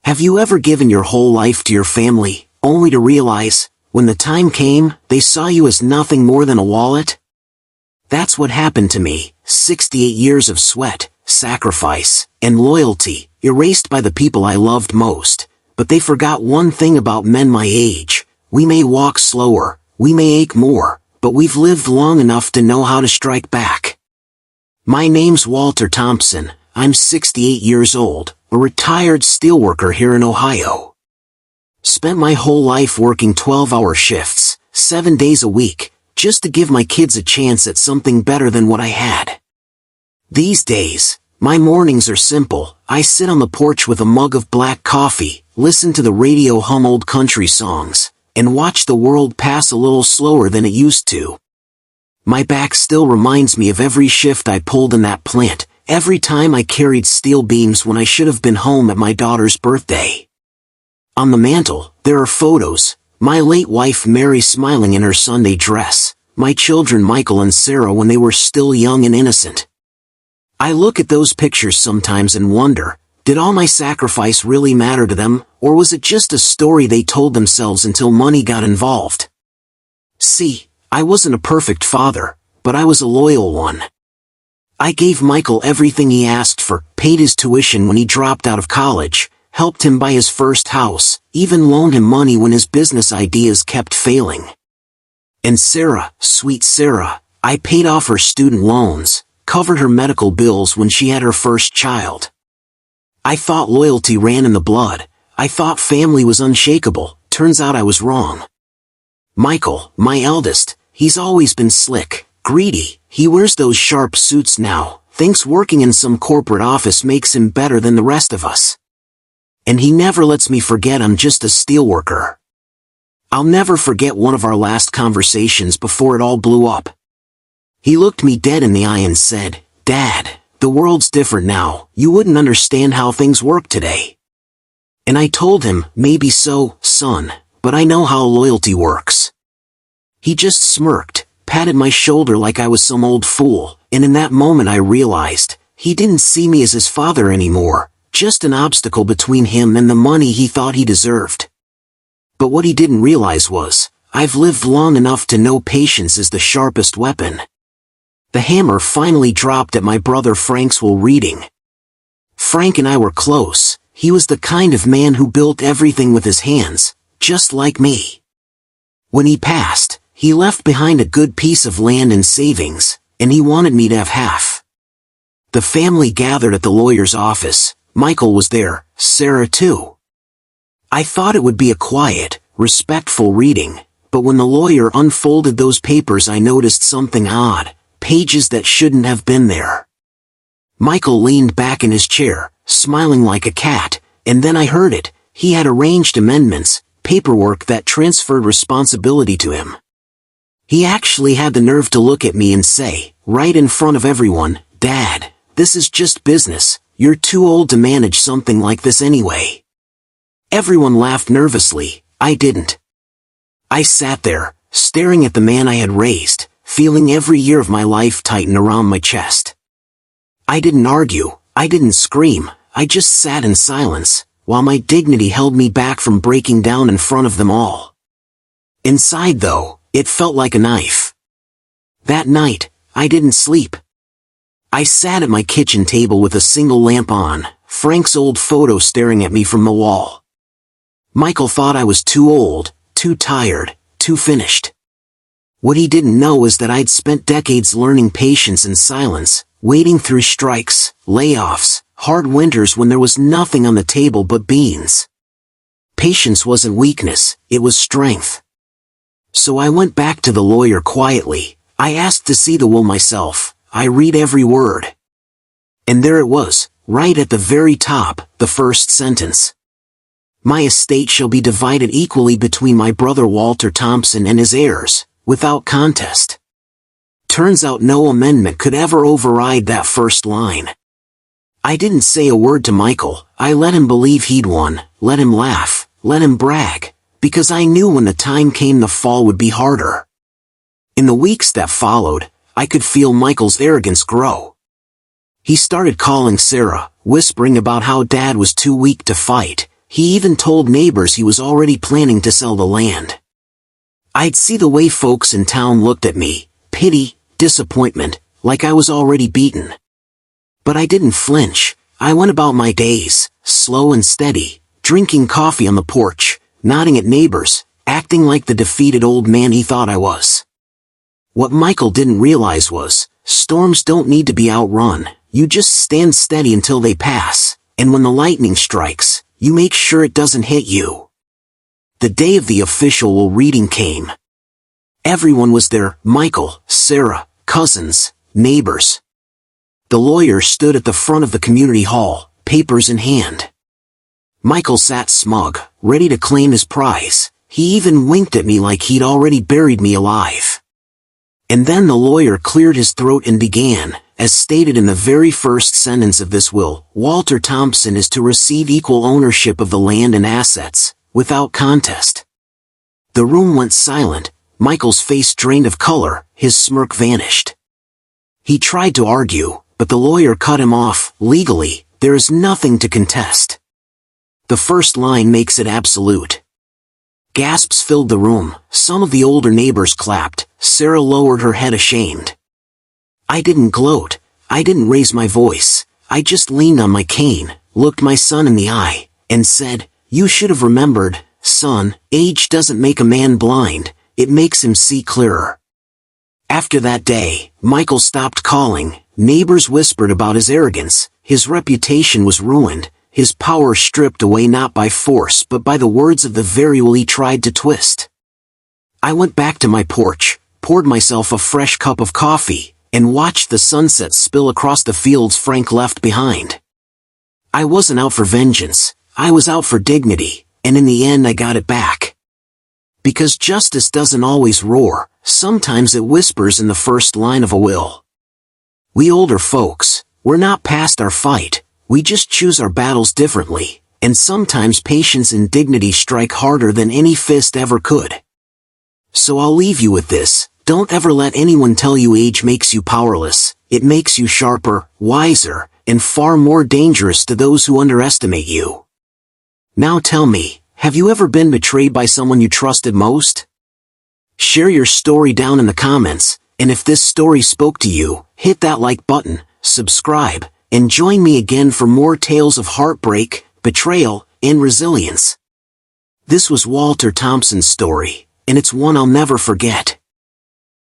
Have you ever given your whole life to your family, only to realize, when the time came, they saw you as nothing more than a wallet? That's what happened to me. 68 years of sweat, sacrifice, and loyalty, erased by the people I loved most. But they forgot one thing about men my age. We may walk slower, we may ache more, but we've lived long enough to know how to strike back. My name's Walter Thompson. I'm 68 years old, a retired steelworker here in Ohio. Spent my whole life working 12-hour shifts, 7 days a week, just to give my kids a chance at something better than what I had. These days, my mornings are simple. I sit on the porch with a mug of black coffee, listen to the radio hum old country songs, and watch the world pass a little slower than it used to. My back still reminds me of every shift I pulled in that plant, every time I carried steel beams when I should have been home at my daughter's birthday. On the mantel, there are photos, my late wife Mary smiling in her Sunday dress, my children Michael and Sarah when they were still young and innocent. I look at those pictures sometimes and wonder, did all my sacrifice really matter to them, or was it just a story they told themselves until money got involved? See, I wasn't a perfect father, but I was a loyal one. I gave Michael everything he asked for, paid his tuition when he dropped out of college, helped him buy his first house, even loaned him money when his business ideas kept failing. And Sarah, sweet Sarah, I paid off her student loans, covered her medical bills when she had her first child. I thought loyalty ran in the blood. I thought family was unshakable. Turns out I was wrong. Michael, my eldest, he's always been slick, greedy. He wears those sharp suits now, thinks working in some corporate office makes him better than the rest of us. And he never lets me forget I'm just a steelworker. I'll never forget one of our last conversations before it all blew up. He looked me dead in the eye and said, "Dad, the world's different now. You wouldn't understand how things work today." And I told him, "Maybe so, son, but I know how loyalty works." He just smirked, patted my shoulder like I was some old fool, and in that moment I realized, he didn't see me as his father anymore, just an obstacle between him and the money he thought he deserved. But what he didn't realize was, I've lived long enough to know patience is the sharpest weapon. The hammer finally dropped at my brother Frank's while reading. Frank and I were close. He was the kind of man who built everything with his hands, just like me. When he passed, he left behind a good piece of land and savings, and he wanted me to have half. The family gathered at the lawyer's office. Michael was there, Sarah too. I thought it would be a quiet, respectful reading, but when the lawyer unfolded those papers I noticed something odd, pages that shouldn't have been there. Michael leaned back in his chair, smiling like a cat, and then I heard it. He had arranged amendments, paperwork that transferred responsibility to him. He actually had the nerve to look at me and say, right in front of everyone, "Dad, this is just business. You're too old to manage something like this anyway." Everyone laughed nervously. I didn't. I sat there, staring at the man I had raised, feeling every year of my life tighten around my chest. I didn't argue, I didn't scream, I just sat in silence, while my dignity held me back from breaking down in front of them all. Inside though, it felt like a knife. That night, I didn't sleep. I sat at my kitchen table with a single lamp on, Frank's old photo staring at me from the wall. Michael thought I was too old, too tired, too finished. What he didn't know is that I'd spent decades learning patience and silence, waiting through strikes, layoffs, hard winters when there was nothing on the table but beans. Patience wasn't weakness, it was strength. So I went back to the lawyer quietly. I asked to see the will myself. I read every word. And there it was, right at the very top, the first sentence. My estate shall be divided equally between my brother Walter Thompson and his heirs, without contest. Turns out no amendment could ever override that first line. I didn't say a word to Michael. I let him believe he'd won, let him laugh, let him brag, because I knew when the time came the fall would be harder. In the weeks that followed, I could feel Michael's arrogance grow. He started calling Sarah, whispering about how Dad was too weak to fight, He even told neighbors he was already planning to sell the land. I'd see the way folks in town looked at me, pity, disappointment, like I was already beaten. But I didn't flinch. I went about my days, slow and steady, drinking coffee on the porch, nodding at neighbors, acting like the defeated old man he thought I was. What Michael didn't realize was, storms don't need to be outrun, you just stand steady until they pass, and when the lightning strikes, you make sure it doesn't hit you. The day of the official will reading came. Everyone was there, Michael, Sarah, cousins, neighbors. The lawyer stood at the front of the community hall, papers in hand. Michael sat smug, ready to claim his prize. He even winked at me like he'd already buried me alive. And then the lawyer cleared his throat and began, as stated in the very first sentence of this will, Walter Thompson is to receive equal ownership of the land and assets, without contest. The room went silent. Michael's face drained of color, his smirk vanished. He tried to argue, but the lawyer cut him off. Legally, there is nothing to contest. The first line makes it absolute. Gasps filled the room. Some of the older neighbors clapped. Sarah lowered her head ashamed. I didn't gloat. I didn't raise my voice. I just leaned on my cane, looked my son in the eye, and said, "You should have remembered, son, age doesn't make a man blind, it makes him see clearer." After that day, Michael stopped calling. Neighbors whispered about his arrogance. His reputation was ruined, his power stripped away not by force but by the words of the very will he tried to twist. I went back to my porch, poured myself a fresh cup of coffee, and watched the sunset spill across the fields Frank left behind. I wasn't out for vengeance, I was out for dignity, and in the end I got it back. Because justice doesn't always roar, sometimes it whispers in the first line of a will. We older folks, we're not past our fight, we just choose our battles differently, and sometimes patience and dignity strike harder than any fist ever could. So I'll leave you with this, don't ever let anyone tell you age makes you powerless, it makes you sharper, wiser, and far more dangerous to those who underestimate you. Now tell me, have you ever been betrayed by someone you trusted most? Share your story down in the comments, and if this story spoke to you, hit that like button, subscribe, and join me again for more tales of heartbreak, betrayal, and resilience. This was Walter Thompson's story, and it's one I'll never forget.